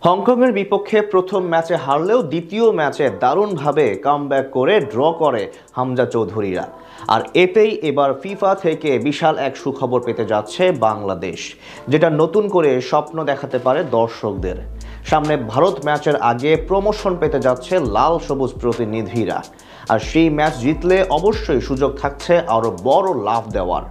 হংকংয়ের বিপক্ষে প্রথম ম্যাচে হারলেও দ্বিতীয় ম্যাচে দারুণভাবে কামব্যাক করে ড্র করে হামজা চৌধুরীরা। আর এতেই এবার ফিফা থেকে বিশাল এক সুখবর পেতে যাচ্ছে বাংলাদেশ, যেটা নতুন করে স্বপ্ন দেখাতে পারে দর্শকদের সামনে। ভারত ম্যাচের আগে প্রমোশন পেতে যাচ্ছে লাল সবুজ প্রতিনিধিরা, আর সেই ম্যাচ জিতলে অবশ্যই সুযোগ থাকছে আরও বড় লাভ দেওয়ার।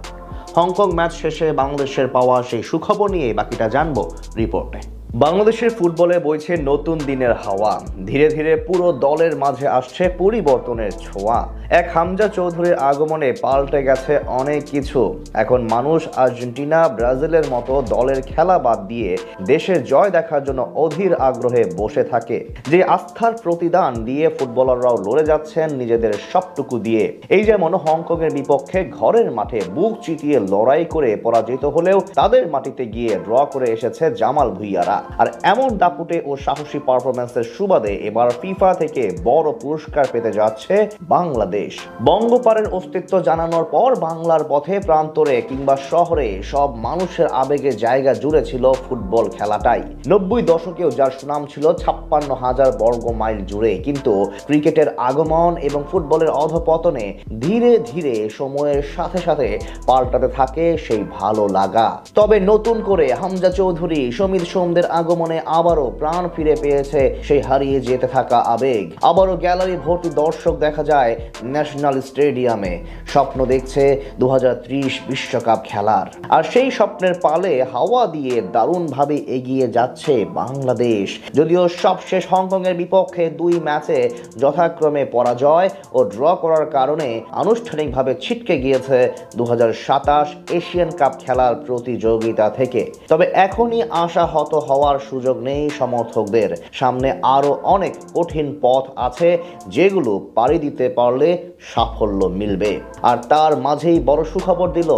হংকং ম্যাচ শেষে বাংলাদেশের পাওয়া সেই সুখবর নিয়ে বাকিটা জানবো রিপোর্টে। বাংলাদেশের ফুটবলে বইছে নতুন দিনের হাওয়া। ধীরে ধীরে পুরো দলের মাঝে আসছে পরিবর্তনের ছোঁয়া। এক হামজা চৌধুরীর আগমনে পাল্টে গেছে অনেক কিছু। এখন মানুষ আর্জেন্টিনা, ব্রাজিলের মতো দলের খেলা বাদ দিয়ে দেশের জয় দেখার জন্য অধীর আগ্রহে বসে থাকে। যে আস্থার প্রতিদান দিয়ে ফুটবলাররাও লড়ে যাচ্ছেন নিজেদের সবটুকু দিয়ে। এই যেমন হংকংয়ের বিপক্ষে ঘরের মাঠে বুক চিতিয়ে লড়াই করে পরাজিত হলেও তাদের মাটিতে গিয়ে ড্র করে এসেছে জামাল ভুঁইয়ারা। আর এমন দাপুটে ও সাহসী পারফরম্যান্সের সুবাদে এবার ফিফা থেকে বড় পুরস্কার পেতে যাচ্ছে বাংলাদেশ। বঙ্গপারের অস্তিত্ব জানানোর পর বাংলার পথে প্রান্তরে কিংবা শহরে সব মানুষের আবেগে জায়গা জুড়ে ছিল ফুটবল খেলাটাই। 90 দশকেও যার সুনাম ছিল 56,000 বর্গ মাইল জুড়ে, কিন্তু ক্রিকেটের আগমন এবং ফুটবলের অধপতনে ধীরে ধীরে সময়ের সাথে সাথে পাল্টাতে থাকে সেই ভালো লাগা। তবে নতুন করে হামজা চৌধুরী, সমিত সোমদের আগমনে আবারও প্রাণ ফিরে পেয়েছে সেই হারিয়ে যেতে থাকা আবেগ। আবারও গ্যালারি ভর্তি দর্শক দেখা যায় ন্যাশনাল স্টেডিয়ামে। স্বপ্ন দেখছে 2030 বিশ্বকাপ খেলার। আর সেই স্বপ্নের পালে হাওয়া দিয়ে দারুণভাবে এগিয়ে যাচ্ছে বাংলাদেশ। যদিও সবশেষ হংকংয়ের বিপক্ষে 2 ম্যাচে যথাক্রমে পরাজয় ও ড্র করার কারণে আনুষ্ঠানিকভাবে ছিটকে গিয়েছে 2027 এশিয়ান কাপ খেলার প্রতিযোগিতা থেকে। তবে এখনই আশাহত হওয়ার সুযোগ নেই সমর্থকদের। সামনে আরো অনেক কঠিন পথ আছে, যেগুলো পাড়ি দিতে পারলে সাফল্য মিলবে। আর তার মাঝেই বড় সুখবর দিল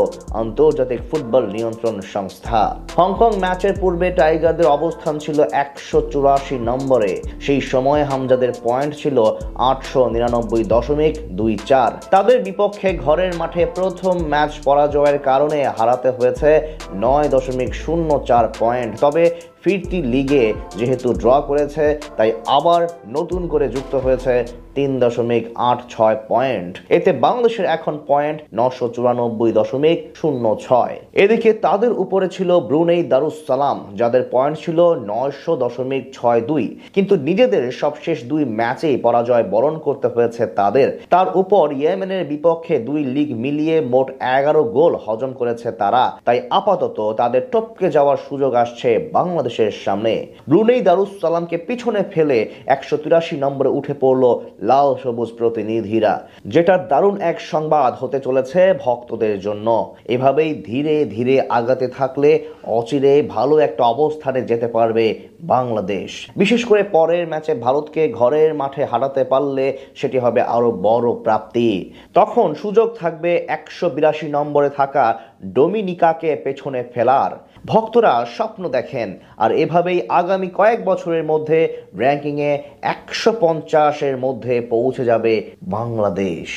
আন্তর্জাতিক ফুটবল নিয়ন্ত্রণ সংস্থা। হংকং ম্যাচের পূর্বে টাইগারদের অবস্থান ছিল 184 নম্বরে। সেই সময় হামজাদের পয়েন্ট ছিল 899.24। তাদের বিপক্ষে ঘরের মাঠে প্রথম ম্যাচ পরাজয়ের কারণে হারাতে হয়েছে 9.04 পয়েন্ট। তবে ফিরতি লিগে যেহেতু ড্র করেছে, তাই আবার নতুন করে যুক্ত হয়েছে 3.86 পয়েন্ট। এতে বাংলাদেশের এখন পয়েন্ট 994.06। এদিকে তাদের উপরে ছিল ব্রুনেই দারুসসালাম, যাদের পয়েন্ট ছিল 900.62। কিন্তু নিজেদের সবশেষ 2 ম্যাচেই পরাজয় বরণ করতে হয়েছে তাদের। তার উপর ইয়েমেনের বিপক্ষে 2 লিগ মিলিয়ে মোট 11 গোল হজম করেছে তারা। তাই আপাতত তাদের টপকে যাওয়ার সুযোগ আসছে বাংলাদেশের সামনে। ব্রুনেই দারুসসালামকে পিছনে ফেলে 183 নম্বরে উঠে পড়ল লাল সবুজ প্রতিনিধিরা, যেটা দারুণ এক সংবাদ হতে চলেছে ভক্তদের জন্য। এভাবেই ধীরে ধীরে আগাতে থাকলে অচিরে ভালো একটা অবস্থানে যেতে পারবে বাংলাদেশ। বিশেষ করে পরের ম্যাচে ভারতকে ঘরের মাঠে হারাতে পারলে সেটি হবে আরো বড় প্রাপ্তি। তখন সুযোগ থাকবে 182 নম্বরে থাকা ডোমিনিকাকে পেছনে ফেলার। ভক্তরা স্বপ্ন দেখেন, আর এভাবেই আগামী কয়েক বছরের মধ্যে র্যাঙ্কিংয়ে 150-এর মধ্যে পৌঁছে যাবে বাংলাদেশ।